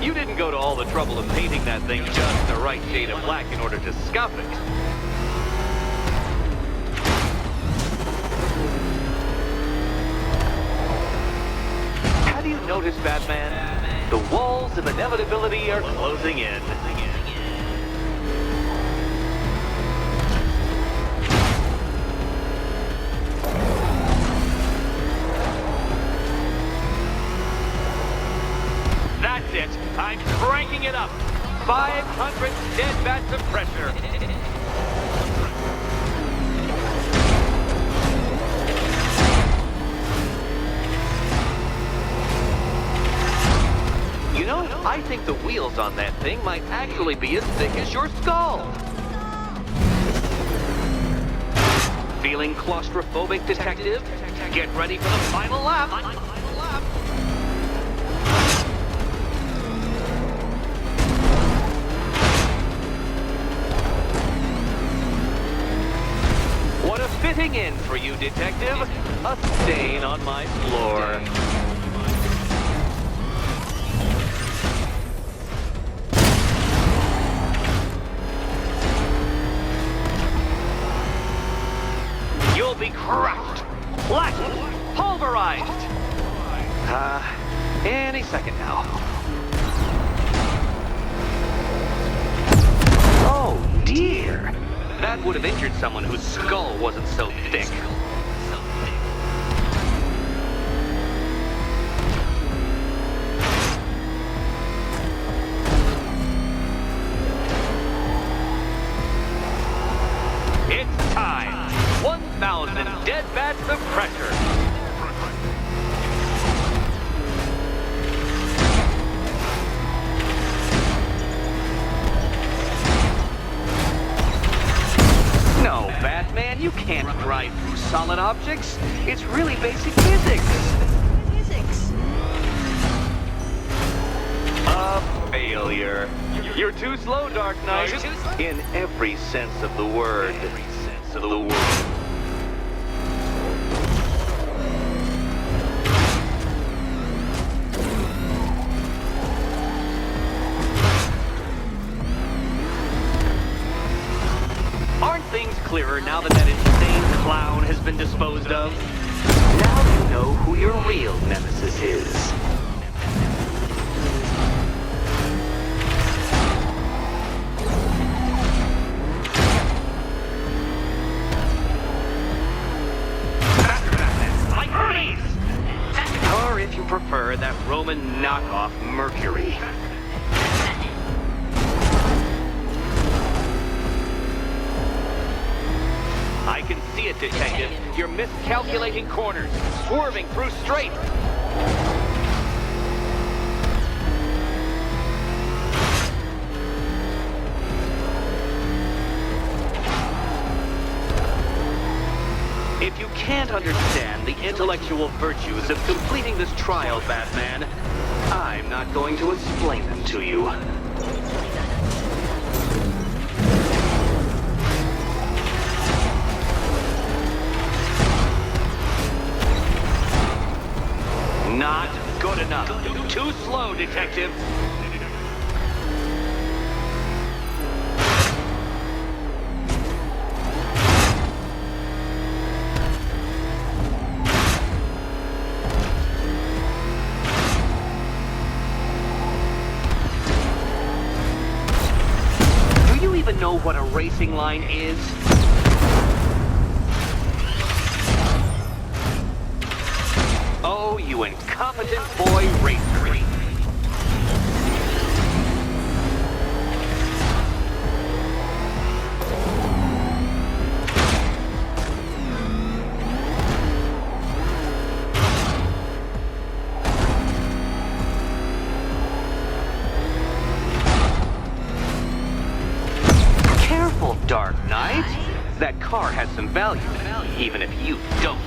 You didn't go to all the trouble of painting that thing just the right shade of black in order to scuff it. Have you noticed, Batman? The walls of inevitability are closing in. That's it. I'm cranking it up. 500 dead bats of pressure. You know, I think the wheels on that thing might actually be as thick as your skull. Feeling claustrophobic, detective? Get ready for the final lap. What a fitting in for you, detective. A stain on my floor. You'll be crushed, flattened, pulverized. Any second now. Oh, dear. That would have injured someone whose skull wasn't so thick. It's time. 1,000 dead bats of pressure. No, Batman, you can't drive through solid objects. It's really basic physics. A failure. You're too slow, Dark Knight. In every sense of the word. Aren't things clearer now that that insane clown has been disposed of? Now you know who your real nemesis is. Or if you prefer, that Roman knockoff Mercury. I can see it, detective. You're miscalculating corners, swerving through straight. If you can't understand the intellectual virtues of completing this trial, Batman, I'm not going to explain them to you. Not good enough. Too slow, detective. Do you even know what a racing line is? Oh, you incompetent boy racer. Careful, Dark Knight. That car has some value, even if you don't.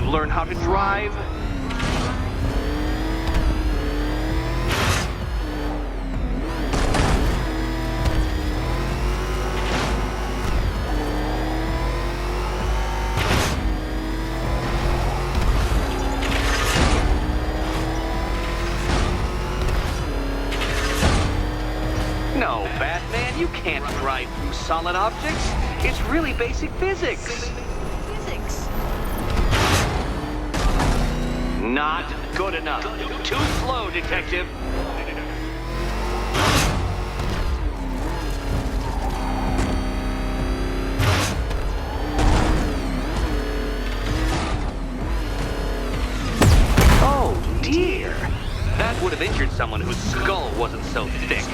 Learn how to drive? can't drive through solid objects. It's really basic physics. Not good enough. Too slow, Detective. Oh, dear. That would have injured someone whose skull wasn't so thick.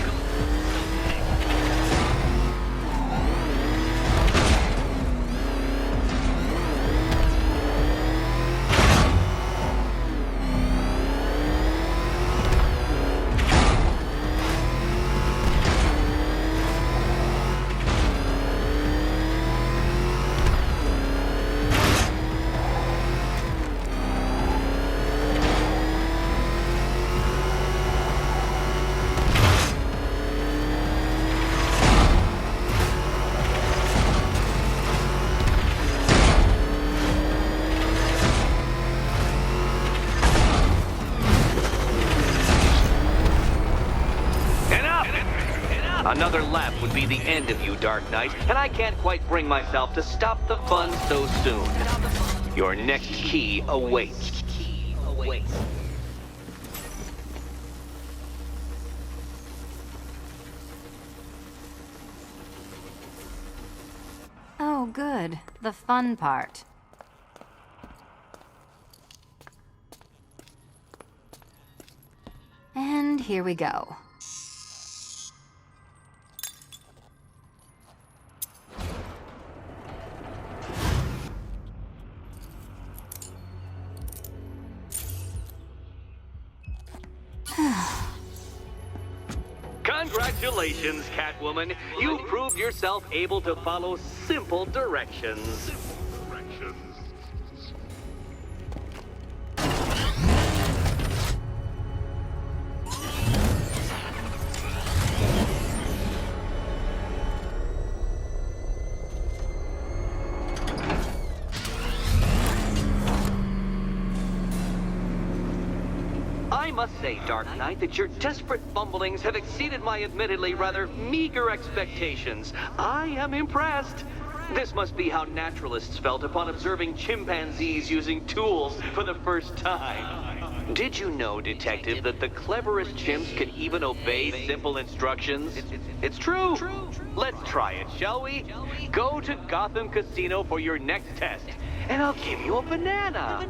Another lap would be the end of you, Dark Knight, and I can't quite bring myself to stop the fun so soon. Your next key awaits. Oh, good. The fun part. And here we go. Congratulations, Catwoman. You proved yourself able to follow simple directions. I must say, Dark Knight, that your desperate fumblings have exceeded my admittedly rather meager expectations. I am impressed. This must be how naturalists felt upon observing chimpanzees using tools for the first time. Did you know, Detective, that the cleverest chimps can even obey simple instructions? It's true. Let's try it, shall we? Go to Gotham Casino for your next test, and I'll give you a banana.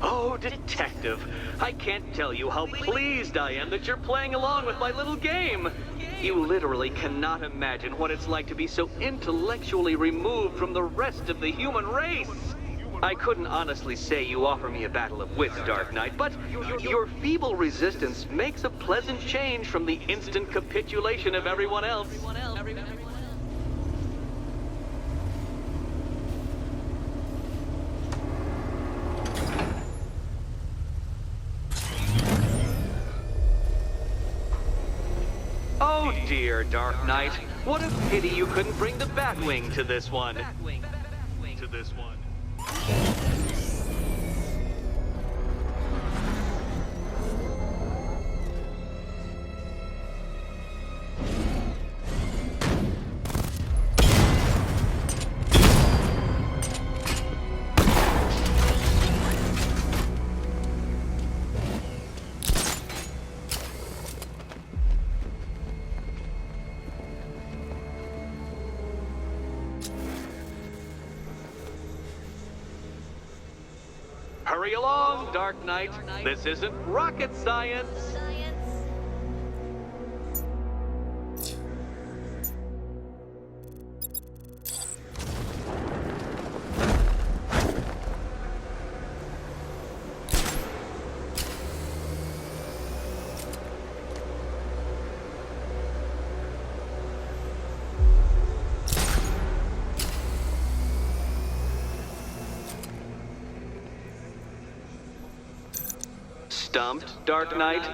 Oh, Detective, I can't tell you how pleased I am that you're playing along with my little game. You literally cannot imagine what it's like to be so intellectually removed from the rest of the human race. I couldn't honestly say you offer me a battle of wits, Dark Knight, but your feeble resistance makes a pleasant change from the instant capitulation of everyone else. Oh dear, Dark Knight. What a pity you couldn't bring the Batwing to this one. Hurry along, Dark Knight. This isn't rocket science. Stumped, Dark Knight?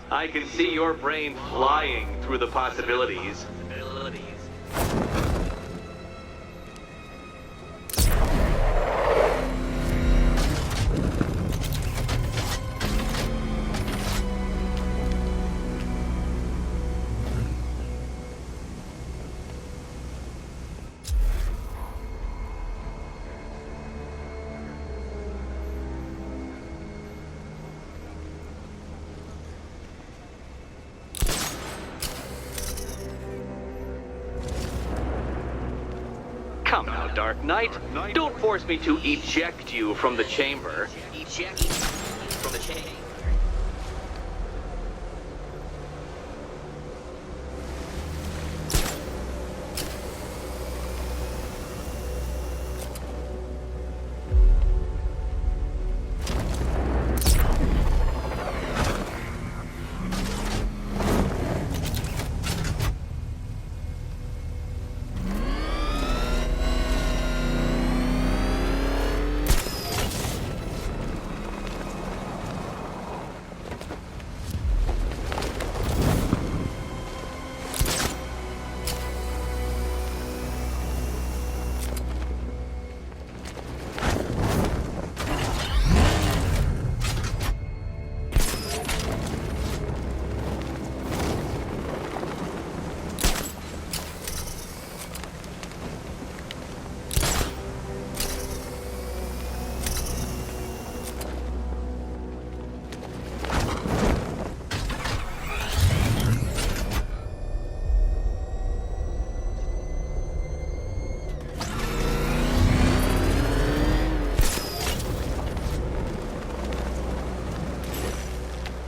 I can see your brain flying through the possibilities. Come now, Dark Knight. Don't force me to eject you from the chamber. Eject from the chamber.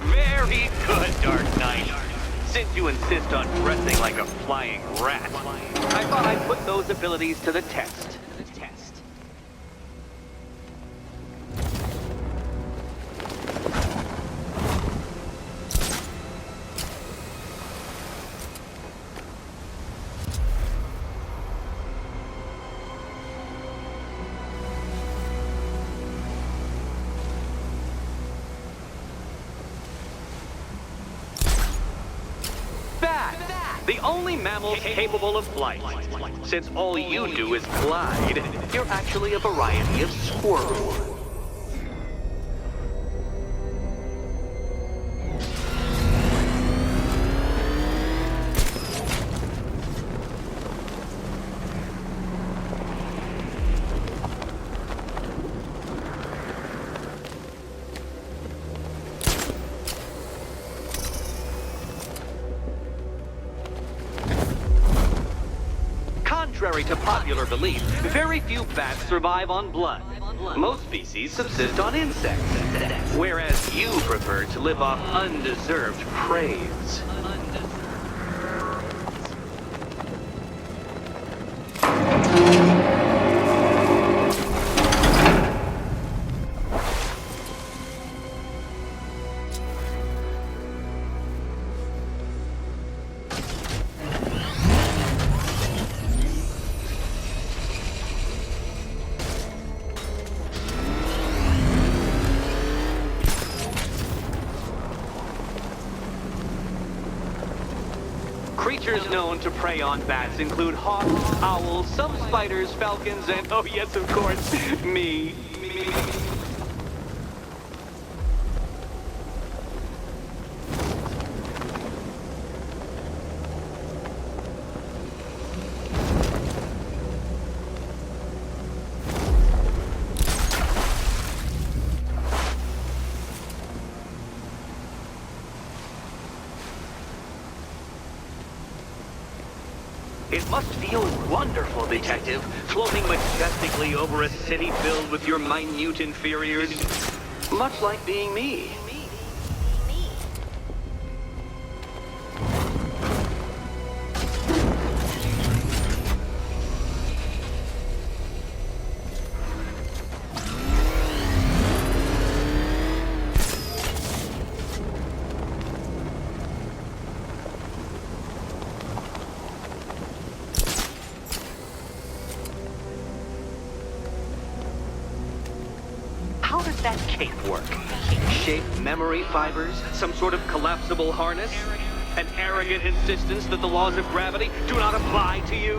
Very good, Dark Knight. Since you insist on dressing like a flying rat, I thought I'd put those abilities to the test. The only mammal capable of flight. Since all you do is glide, you're actually a variety of squirrel. Contrary to popular belief, very few bats survive on blood. Most species subsist on insects, whereas you prefer to live off undeserved praise. Creatures known to prey on bats include hawks, owls, some spiders, falcons, and, oh yes, of course, me. It must feel wonderful, Detective, floating majestically over a city filled with your minute inferiors. Much like being me. How does that cape work? Shape memory fibers? Some sort of collapsible harness? An arrogant insistence that the laws of gravity do not apply to you?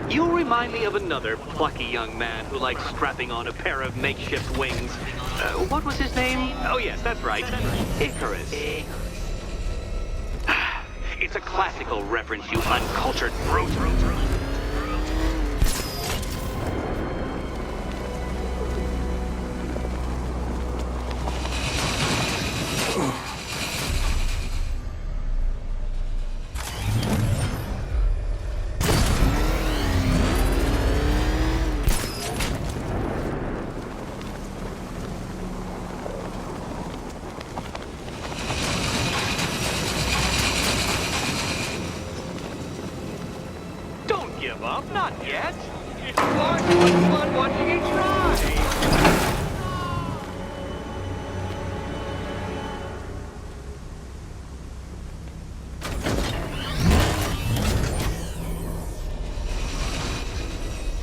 You remind me of another plucky young man who likes strapping on a pair of makeshift wings. What was his name? Oh yes, that's right. Icarus. It's a classical reference, you uncultured brute. Give up, not yet. It's far too much fun watching you try.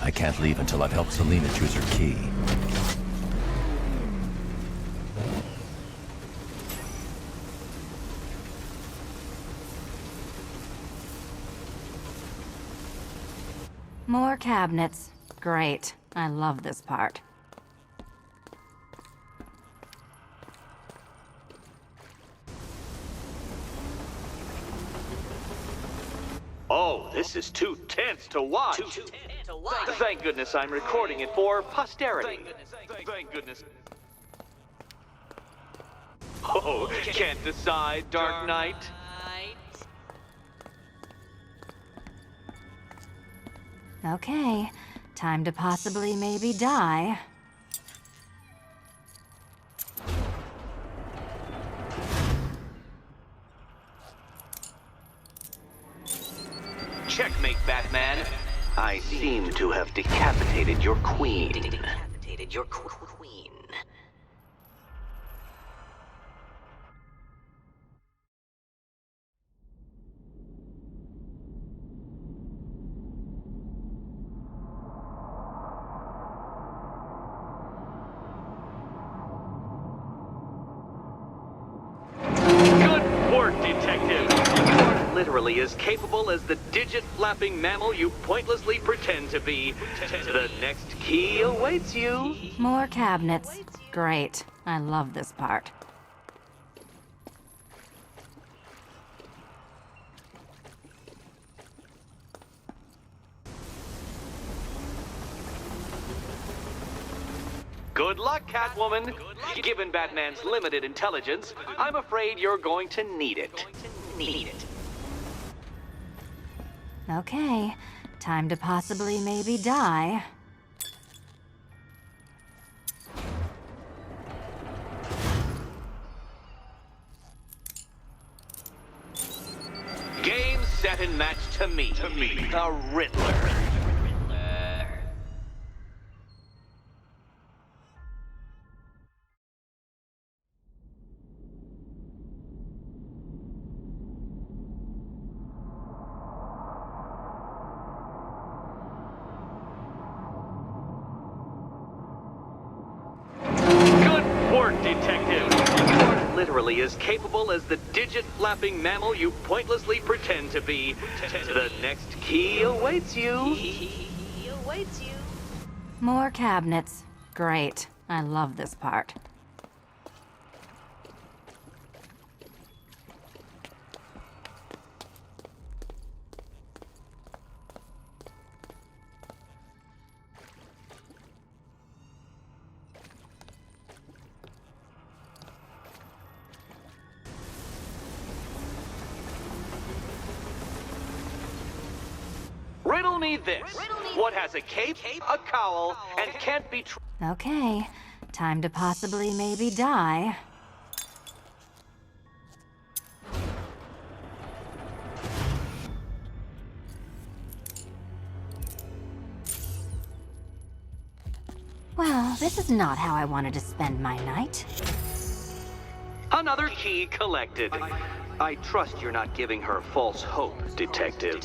I can't leave until I've helped Selena choose her key. More cabinets. Great. I love this part. Oh, this is too tense to watch. Thank goodness I'm recording it for posterity. Thank goodness. Oh, can't decide, Dark Knight. Okay. Time to possibly maybe die. Checkmate, Batman. I seem to have decapitated your queen. Literally as capable as the digit-flapping mammal you pointlessly pretend to be. The next key awaits you. More cabinets. Great. I love this part. Good luck, Catwoman. Given Batman's limited intelligence, I'm afraid you're going to need it. Okay. Time to possibly maybe die. Game, set, and match to me. The Riddler. Detective. You're literally as capable as the digit-flapping mammal you pointlessly pretend to be. The next key awaits you. More cabinets. Great. I love this part. Riddle me this. What has a cape, a cowl, and can't be Okay. Time to possibly maybe die. Well, this is not how I wanted to spend my night. Another key collected. I trust you're not giving her false hope, Detective.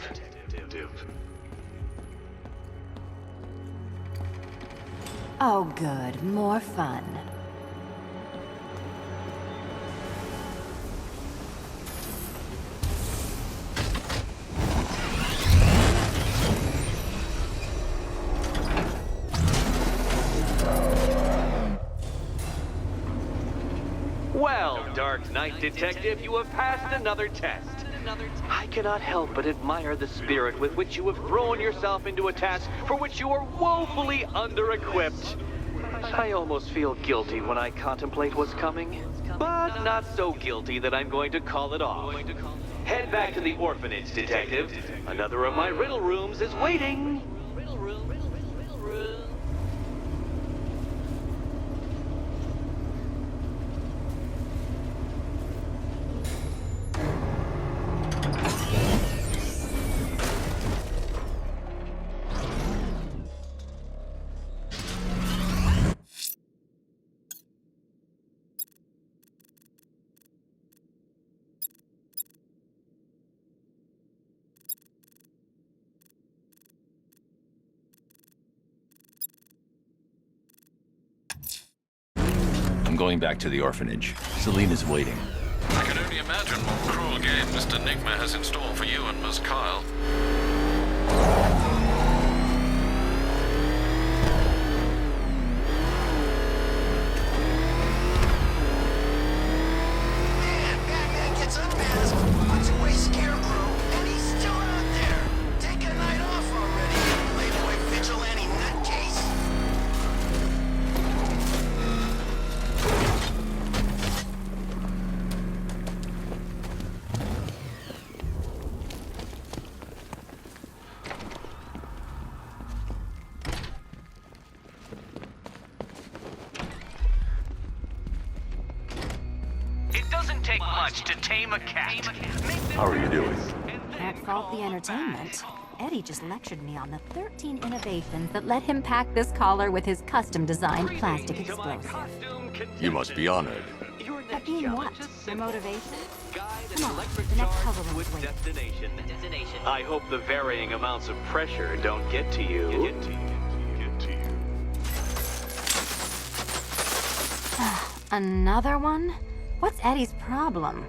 Oh, good. More fun. Well, Dark Knight Detective, you have passed another test. I cannot help but admire the spirit with which you have thrown yourself into a task for which you are woefully under-equipped. I almost feel guilty when I contemplate what's coming, but not so guilty that I'm going to call it off. Head back to the orphanage, Detective. Another of my riddle rooms is waiting. I'm going back to the orphanage. Celine is waiting. I can only imagine what cruel game Mr. Nigma has in store for you and Miss Kyle. Man, Batman gets unmasked, puts away Scarecrow, and he's still out there. Take a night off already, Playboy vigilante nutcase. It doesn't take much to tame a cat. How are you doing? Can't fault the entertainment. Eddie just lectured me on the 13 innovations that let him pack this collar with his custom-designed plastic explosive. You must be honored. But being what? Your motivation? Come on, Electric the next charge puzzle to room's its waiting. destination. I hope the varying amounts of pressure don't get to you. Another one? What's Eddie's problem?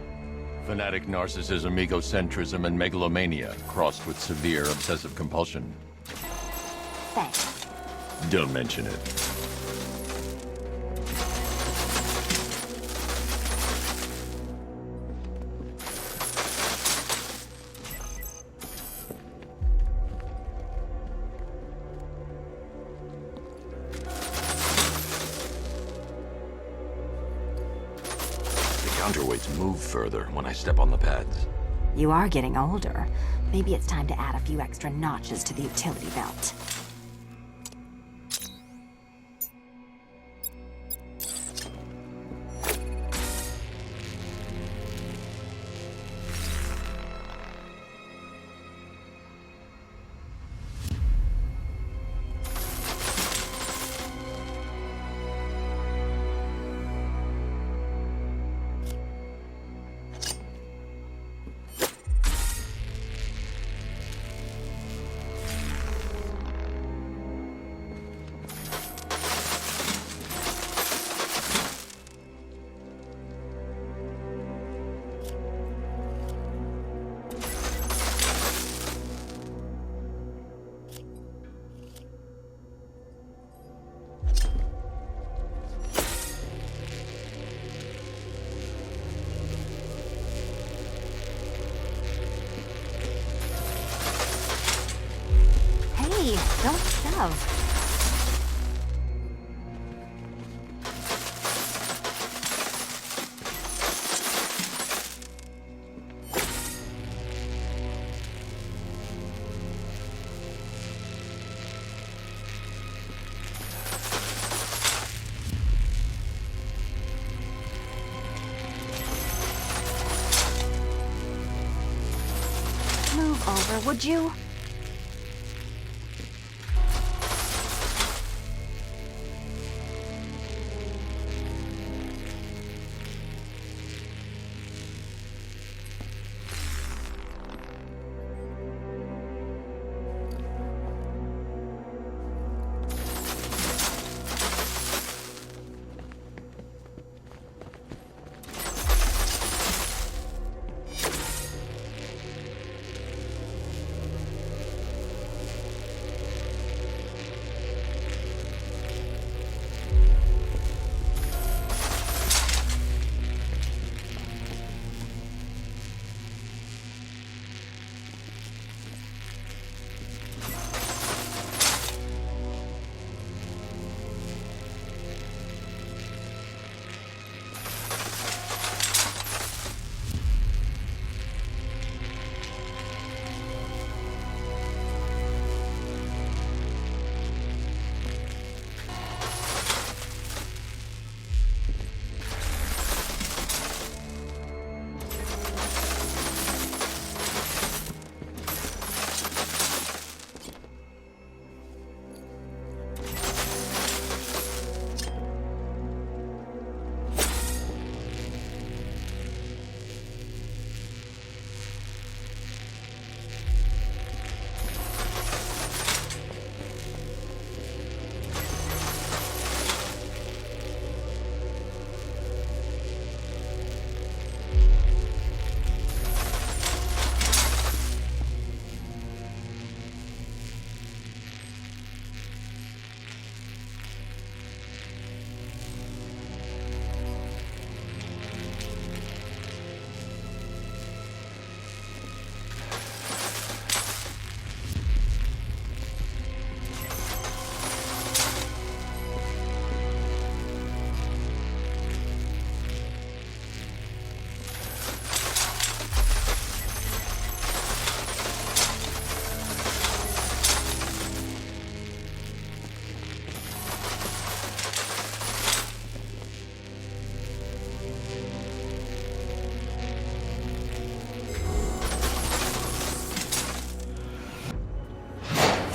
Fanatic narcissism, egocentrism, and megalomania, crossed with severe obsessive compulsion. Thanks. Don't mention it. The counterweights move further when I step on the pads. You are getting older. Maybe it's time to add a few extra notches to the utility belt. have. Move over, would you?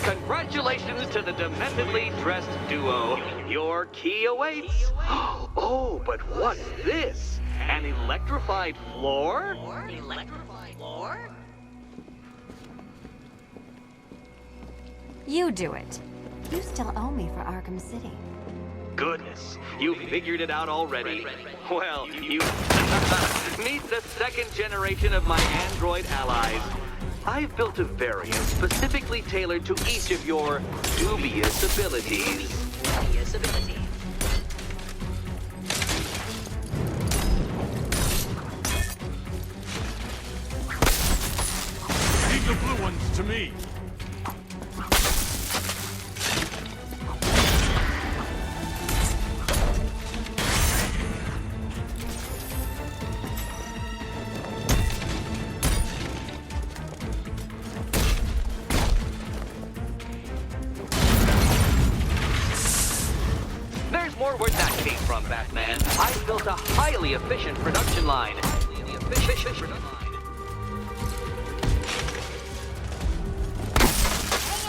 Congratulations to the dementedly dressed duo. Your key awaits. Oh, but what's this? An electrified floor? Electrified floor? You do it. You still owe me for Arkham City. Goodness, you figured it out already. Well, you meet the second generation of my android allies. I've built a variant specifically tailored to each of your dubious abilities. Leave the blue ones to me. There's more where that came from, Batman. I built a highly efficient production line. Hang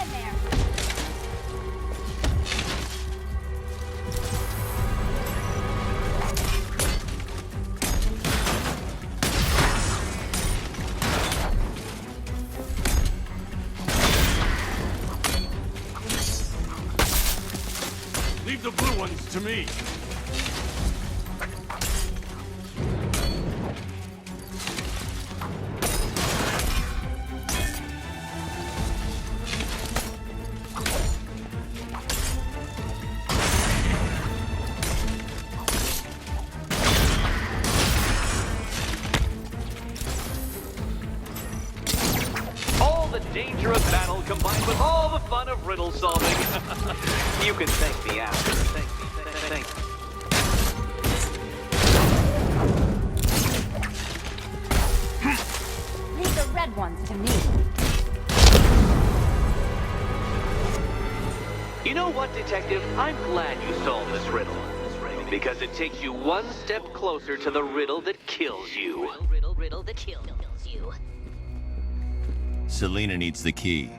in there. Leave the blue ones to me. All the danger of battle combined combined with all the fun of riddle solving. You can thank me after. Thank me. Leave the red ones to me. You know what, Detective? I'm glad you solved this riddle. Because it takes you one step closer to the riddle that kills you. Riddle that kills you. Selena needs the key.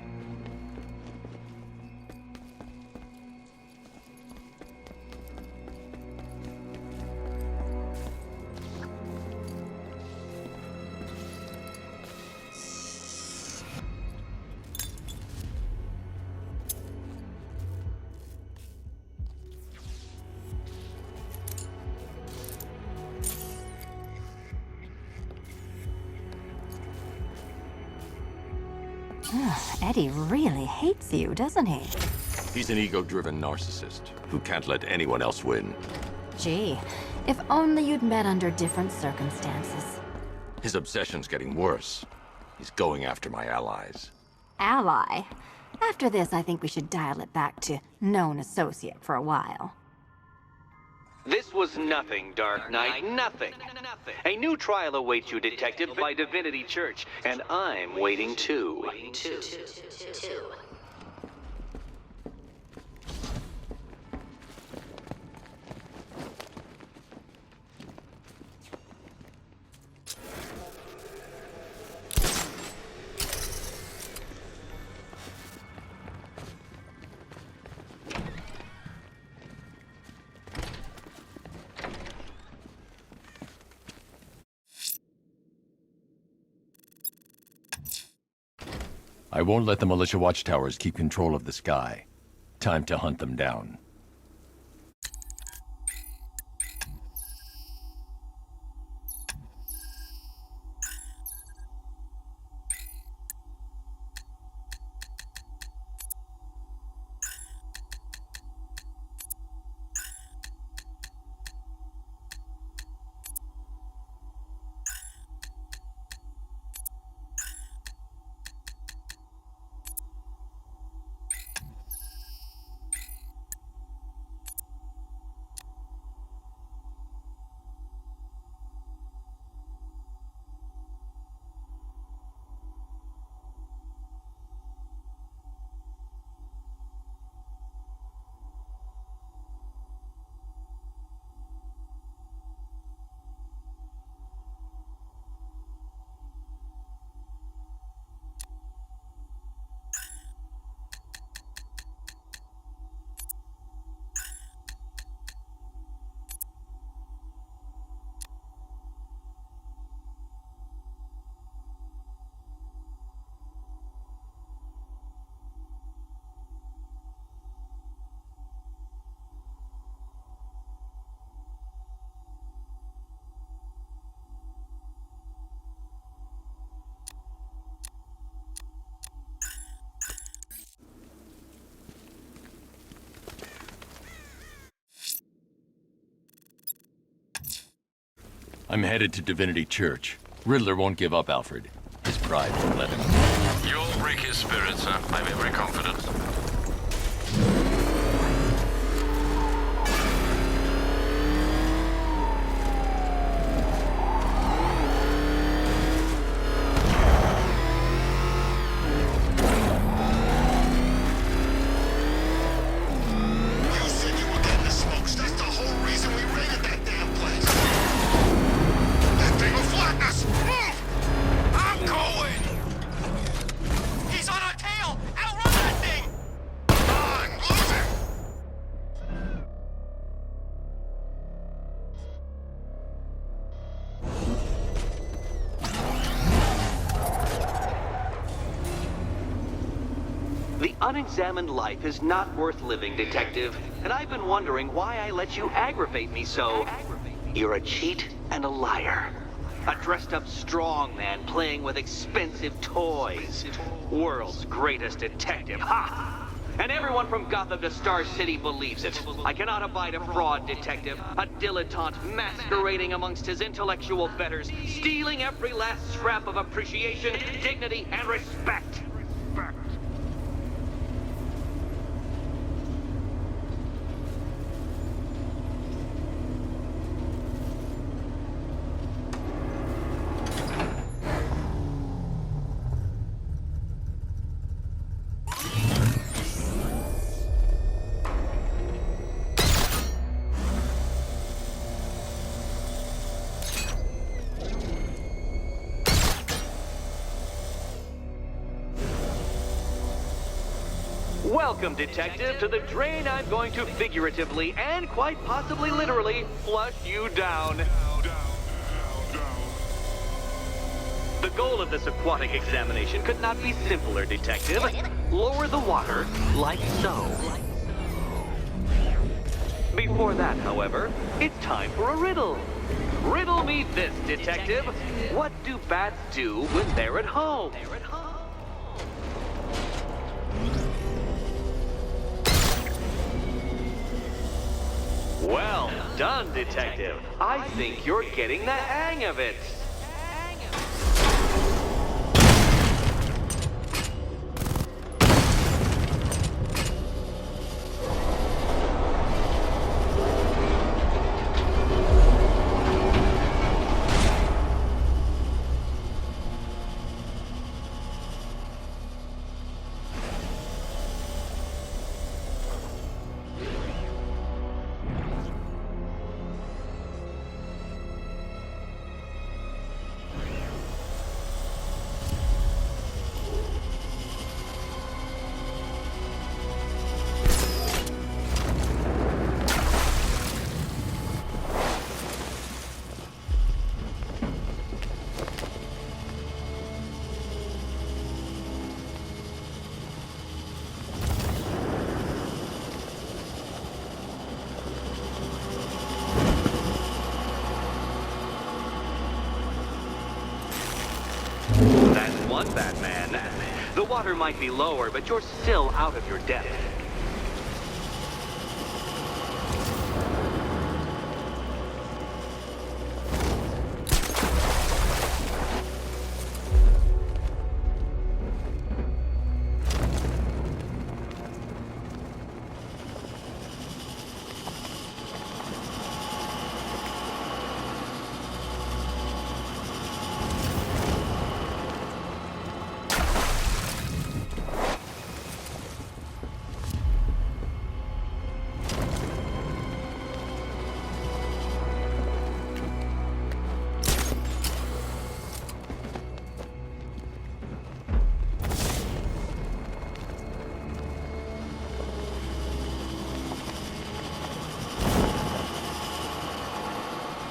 Eddie really hates you, doesn't he? He's an ego-driven narcissist who can't let anyone else win. Gee, if only you'd met under different circumstances. His obsession's getting worse. He's going after my allies. Ally? After this, I think we should dial it back to known associate for a while. This was nothing, Dark Knight, nothing. A new trial awaits you, Detective, by Divinity Church, and I'm waiting too. I won't let the militia watchtowers keep control of the sky. Time to hunt them down. I'm headed to Divinity Church. Riddler won't give up, Alfred. His pride won't let him. You'll break his spirit, sir. I'm very confident. You said you were getting the smokes. That's the whole reason we raided that damn place. That thing will flatten us. Move! I'm going! He's on our tail! Outrun that thing! Come on, lose him! The unexamined life is not worth living, Detective, and I've been wondering why I let you aggravate me so. You're a cheat and a liar. A dressed-up strongman playing with expensive toys. World's greatest detective, ha! And everyone from Gotham to Star City believes it. I cannot abide a fraud detective, a dilettante masquerading amongst his intellectual betters, stealing every last scrap of appreciation, dignity, and respect. Welcome, Detective, to the drain I'm going to figuratively and quite possibly literally flush you down. The goal of this aquatic examination could not be simpler, Detective. Lower the water, like so. Before that, however, it's time for a riddle. Riddle me this, Detective. What do bats do when they're at home? Well done, Detective. I think you're getting the hang of it. That's one Batman. The water might be lower, but you're still out of your depth.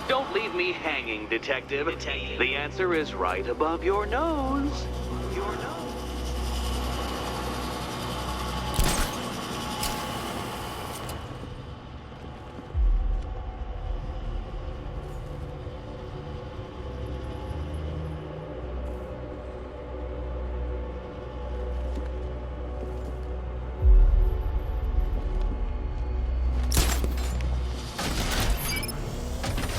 Don't leave me hanging, Detective. The answer is right above your nose. Your nose.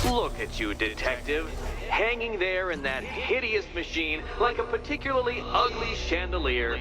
Look at you, Detective. Hanging there in that hideous machine like a particularly ugly chandelier.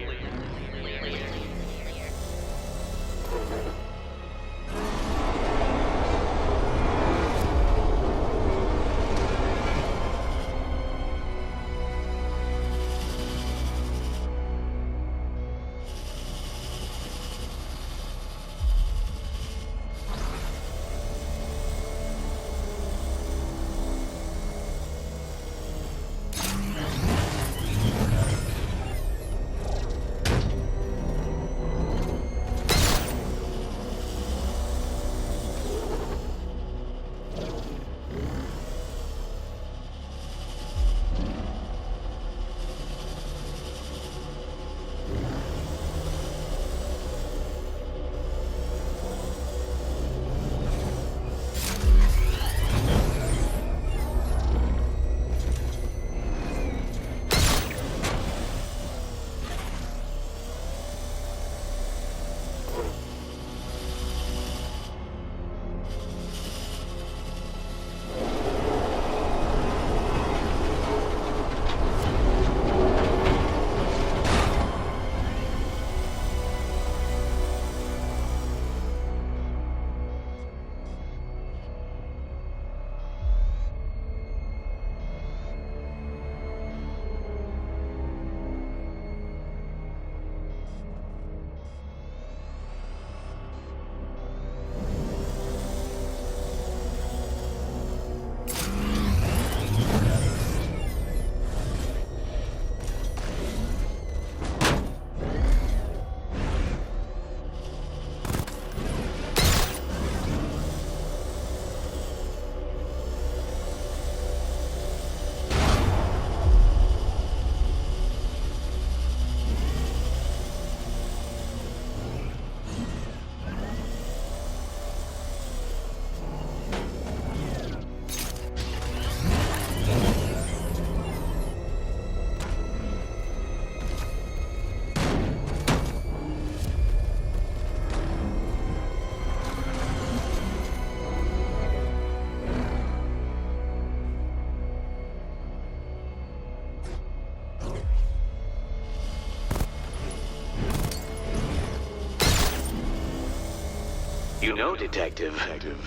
You know, Detective,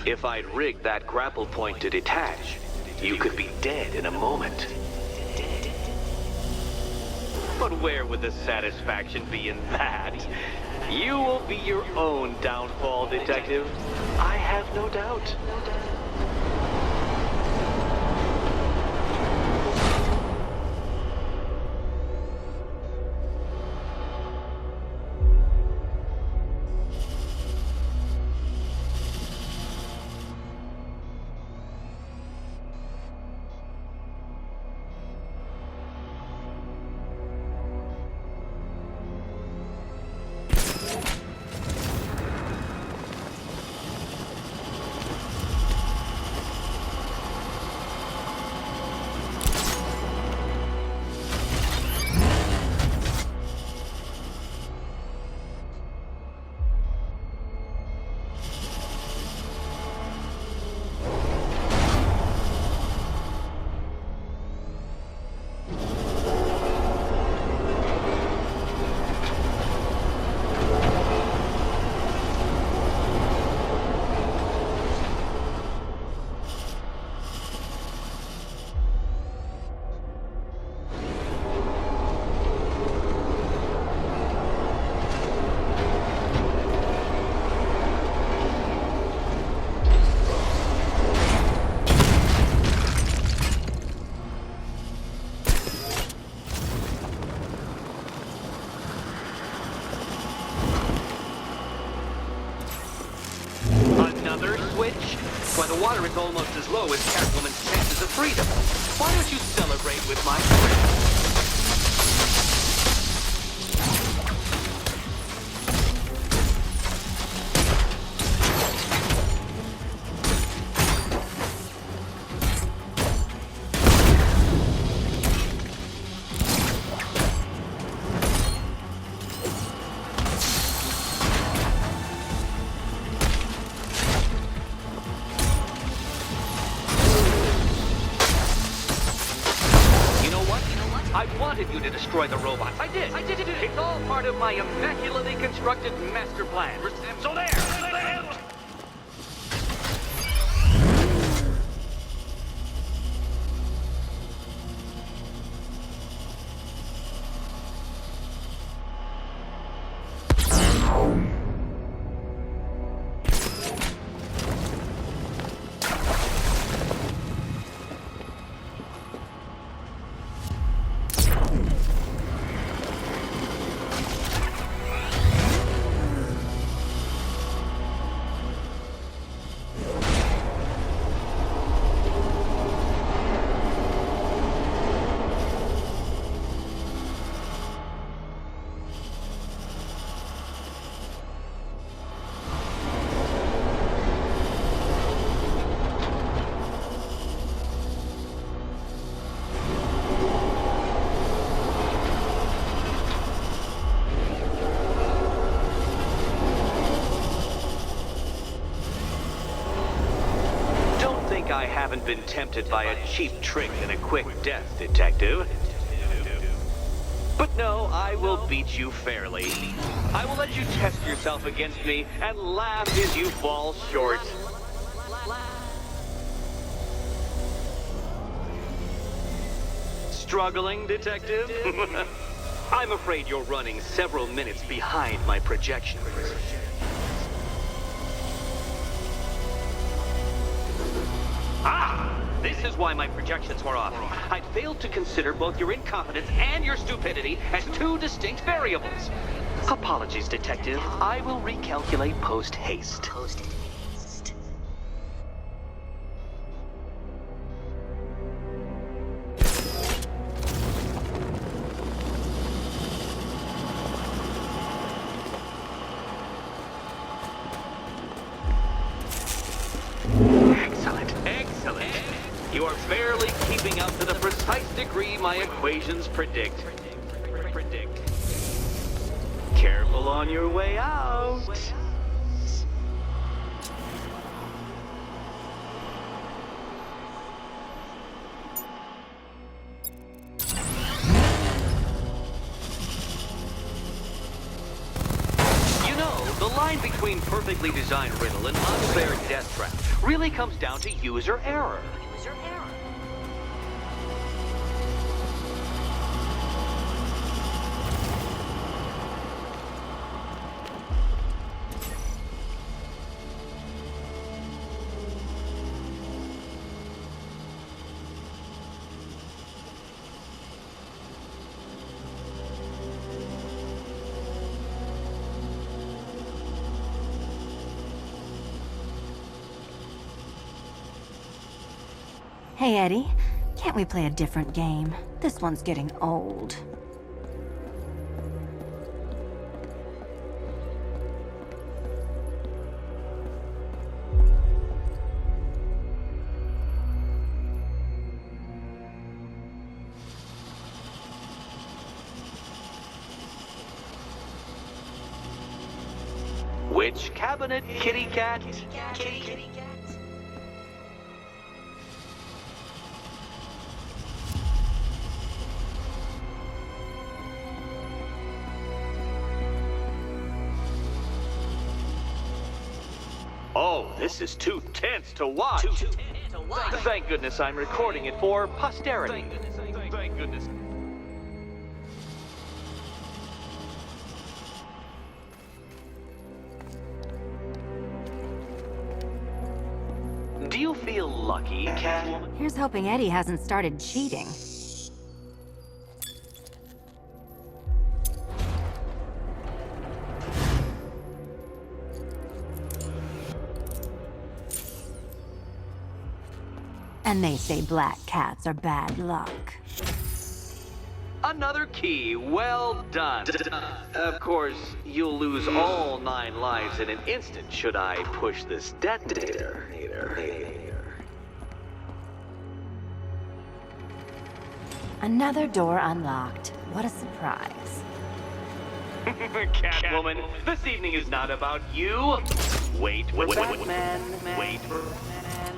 if I'd rigged that grapple point to detach, you could be dead in a moment. But where would the satisfaction be in that? You will be your own downfall, Detective. I have no doubt. Another switch? Why, the water is almost as low as Catwoman's chances of freedom. Why don't you celebrate with my friend? I wanted you to destroy the robots. I did. It's all part of my immaculately constructed master plan. So there. I haven't been tempted by a cheap trick and a quick death, Detective. But no, I will beat you fairly. I will let you test yourself against me and laugh as you fall short. Struggling, Detective? I'm afraid you're running several minutes behind my projections. This is why my projections were off. I failed to consider both your incompetence and your stupidity as two distinct variables. Apologies, Detective. I will recalculate post-haste. Excellent. You are barely keeping up to the precise degree my equations predict. Careful on your way out. You know, the line between between perfectly designed riddle and unfair death trap really comes down to user error. Hey, Eddie. Can't we play a different game? This one's getting old. Which cabinet, kitty cat? Kitty cat. Oh, this is too tense to watch. Thank goodness I'm recording it for posterity. Thank goodness. Do you feel lucky, Catwoman? Here's hoping Eddie hasn't started cheating. And they say black cats are bad luck. Another key, well done. Of course, you'll lose all 9 lives in an instant should I push this detonator. Another door unlocked. What a surprise. Catwoman, this evening is not about you. Wait for Batman. Wait for Batman.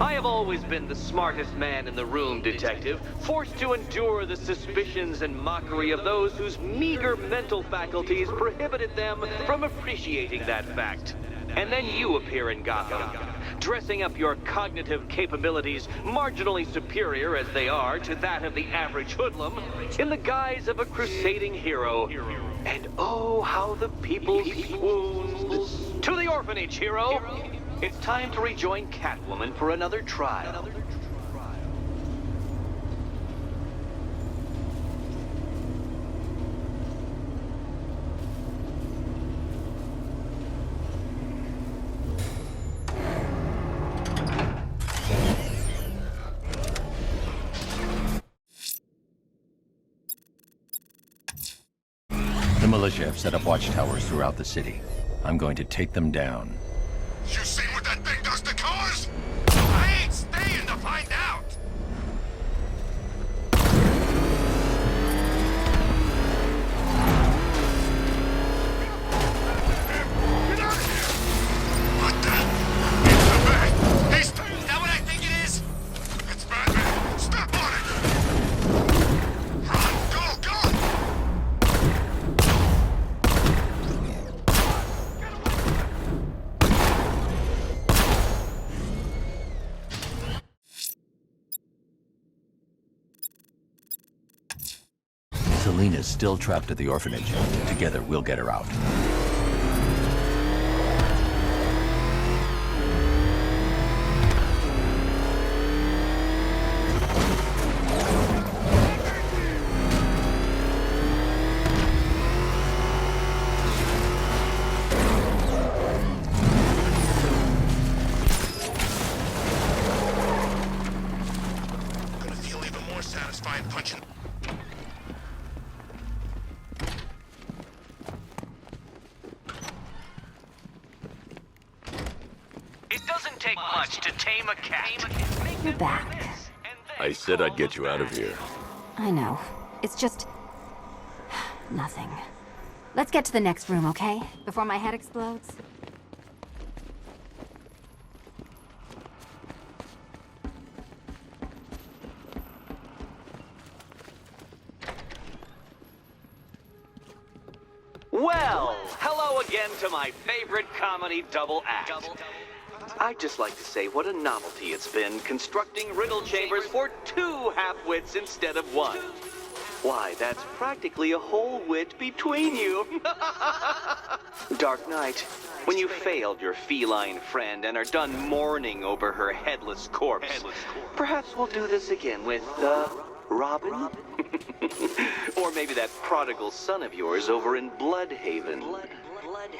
I have always been the smartest man in the room, Detective, forced to endure the suspicions and mockery of those whose meager mental faculties prohibited them from appreciating that fact. And then you appear in Gotham, dressing up your cognitive capabilities marginally superior as they are to that of the average hoodlum, in the guise of a crusading hero. And oh, how the people swooned. To the orphanage, hero! It's time to rejoin Catwoman for another trial. The militia have set up watchtowers throughout the city. I'm going to take them down. You see what that thing does to cars? I ain't staying to find out! Get out of here! What the? It's the bag! Is that what I think it is? It's Batman! Step on it! Run! Go! Go! Selena's still trapped at the orphanage. Together, we'll get her out. It doesn't take much to tame a cat. You're back. I said I'd get you out of here. I know. It's just... nothing. Let's get to the next room, okay? Before my head explodes. Well, hello again to my favorite comedy double act. I'd just like to say what a novelty it's been constructing riddle chambers for 2 half-wits instead of 1. Why, that's practically a whole wit between you. Dark Knight, when you failed your feline friend and are done mourning over her headless corpse, perhaps we'll do this again with, Robin? Or maybe that prodigal son of yours over in Bloodhaven. Blood.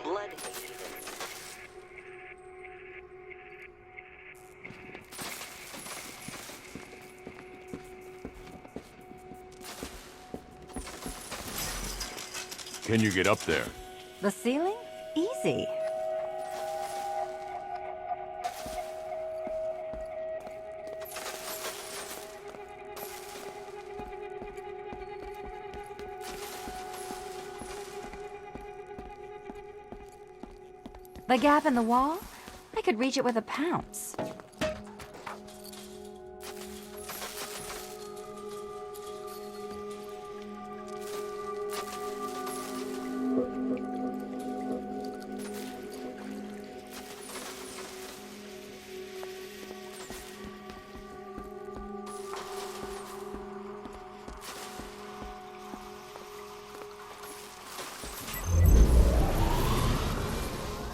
Can you get up there? The ceiling? Easy. The gap in the wall? I could reach it with a pounce.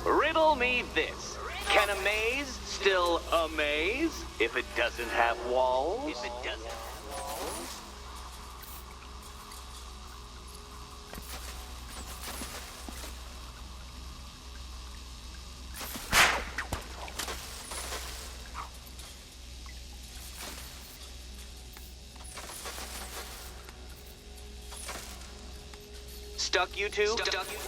Riddle me this. Can a maze still amaze if it doesn't have walls? Stuck, you two?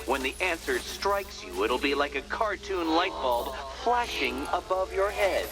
When the answer strikes you, it'll be like a cartoon light bulb flashing above your head.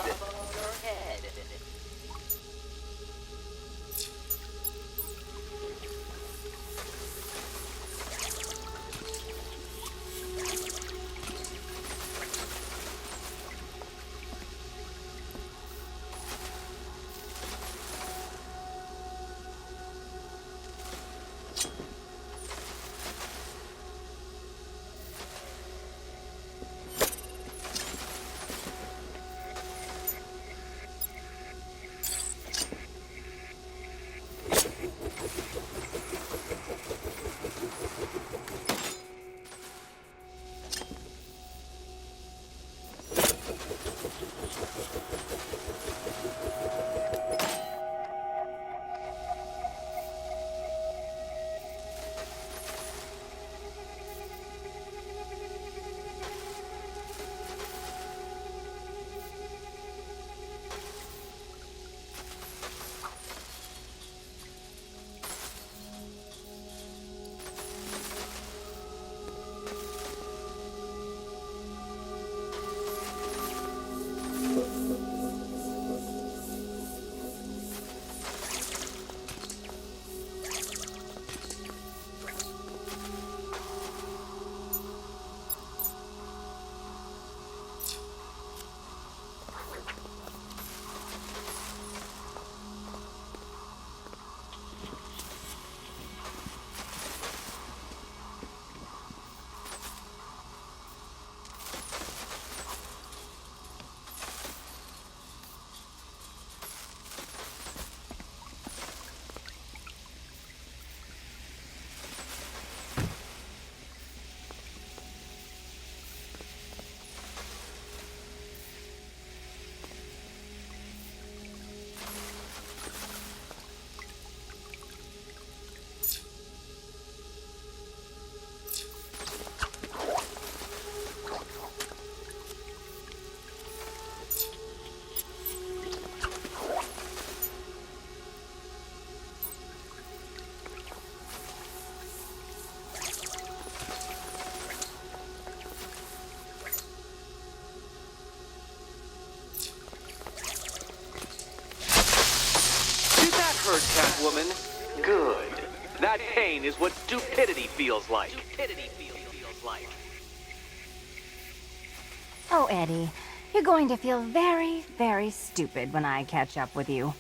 Catwoman? Good. That pain is what stupidity feels like. Oh, Eddie, you're going to feel very, very stupid when I catch up with you.